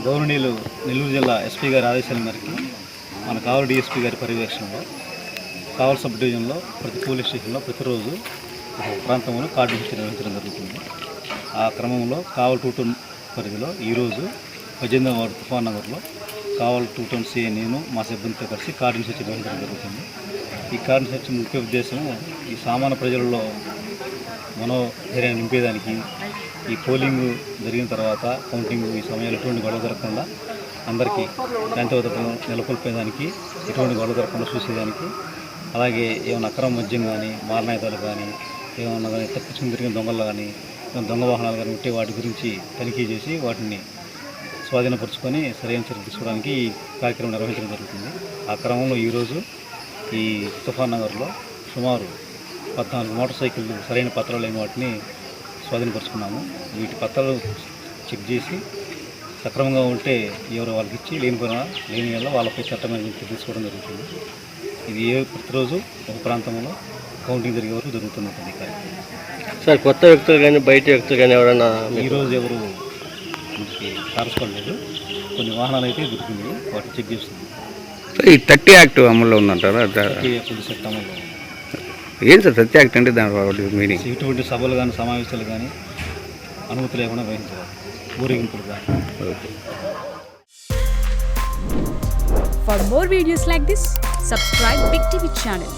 గౌరవనీయులు నెల్లూరు జిల్లా ఎస్పీ గారి ఆదేశాల మేరకు మన కావలి డిఎస్పీ గారి పర్యవేక్షణలో కావలి సబ్ డివిజన్లో ప్రతి పోలీస్ స్టేషన్లో ప్రతిరోజు ఒక ప్రాంతంలో కార్డు డిస్ట్రిక్ట్ నిర్వహించడం జరుగుతుంది. ఆ క్రమంలో కావలి 2 టౌన్ పరిధిలో ఈరోజు 18వ వార్డు తుఫాన్ నగర్లో కావలి 2 టౌన్ సిఐ నేను మా సిబ్బందితో కలిసి కార్డు సెర్చ్ నిర్వహించడం జరుగుతుంది. ఈ కార్డు సెర్చ్ ముఖ్య ఉద్దేశం ఈ సామాన్య ప్రజలలో మనోధైర్యాన్ని నింపేదానికి, ఈ పోలింగ్ జరిగిన తర్వాత కౌంటింగ్ ఈ సమయంలో ఎటువంటి గొడవ జరగకుండా అందరికీ శాంతి భద్రతను నెలకొల్పేదానికి, ఎటువంటి గొడవ జరగకుండా చూసేదానికి, అలాగే ఏమైనా అక్రమ మద్యం కానీ మారణాయుధాలు కానీ ఏమన్నా కానీ తప్పించుకుని తిరిగిన దొంగలు కానీ దొంగ వాహనాలు కానీ ఉంటే వాటి గురించి తనిఖీ చేసి వాటిని స్వాధీనపరుచుకొని సరైన చర్య తీసుకోవడానికి ఈ కార్యక్రమం నిర్వహించడం జరుగుతుంది. ఆ క్రమంలో ఈరోజు ఈ తుఫాన్ నగర్లో సుమారు 14 మోటార్ సైకిళ్ళు సరైన పత్రాలు లేని వాటిని స్వాధీనపరుచుకున్నాము. వీటి పత్రాలు చెక్ చేసి సక్రమంగా ఉంటే ఎవరు వాళ్ళకి ఇచ్చి లేని వల్ల వాళ్ళపై చట్టమైన తీసుకోవడం జరుగుతుంది. ఇది ప్రతిరోజు ఒక ప్రాంతంలో కౌంటింగ్ జరిగే వరకు జరుగుతున్నటువంటి కార్యక్రమం. సార్, కొత్త వ్యక్తులు కానీ బయట వ్యక్తులు కానీ ఎవరైనా ఈరోజు ఎవరు మనకి తారసుకోలేదు. కొన్ని వాహనాలు అయితే దొరికింది, వాటిని చెక్ చేస్తుంది. ఈ 30 యాక్ట్ అమల్లో ఉందంటారా? పోలీస్ చట్టం అమల్లో ఉంది. ఏం సార్ 30 యాక్ట్ అంటే దాని మీనింగ్? ఇటువంటి సభలు కానీ సమావేశాలు కానీ అనుమతి లేకుండా వహించాలి, ఊరేగింపులు కానీ. For more videos like this, subscribe Big TV channel.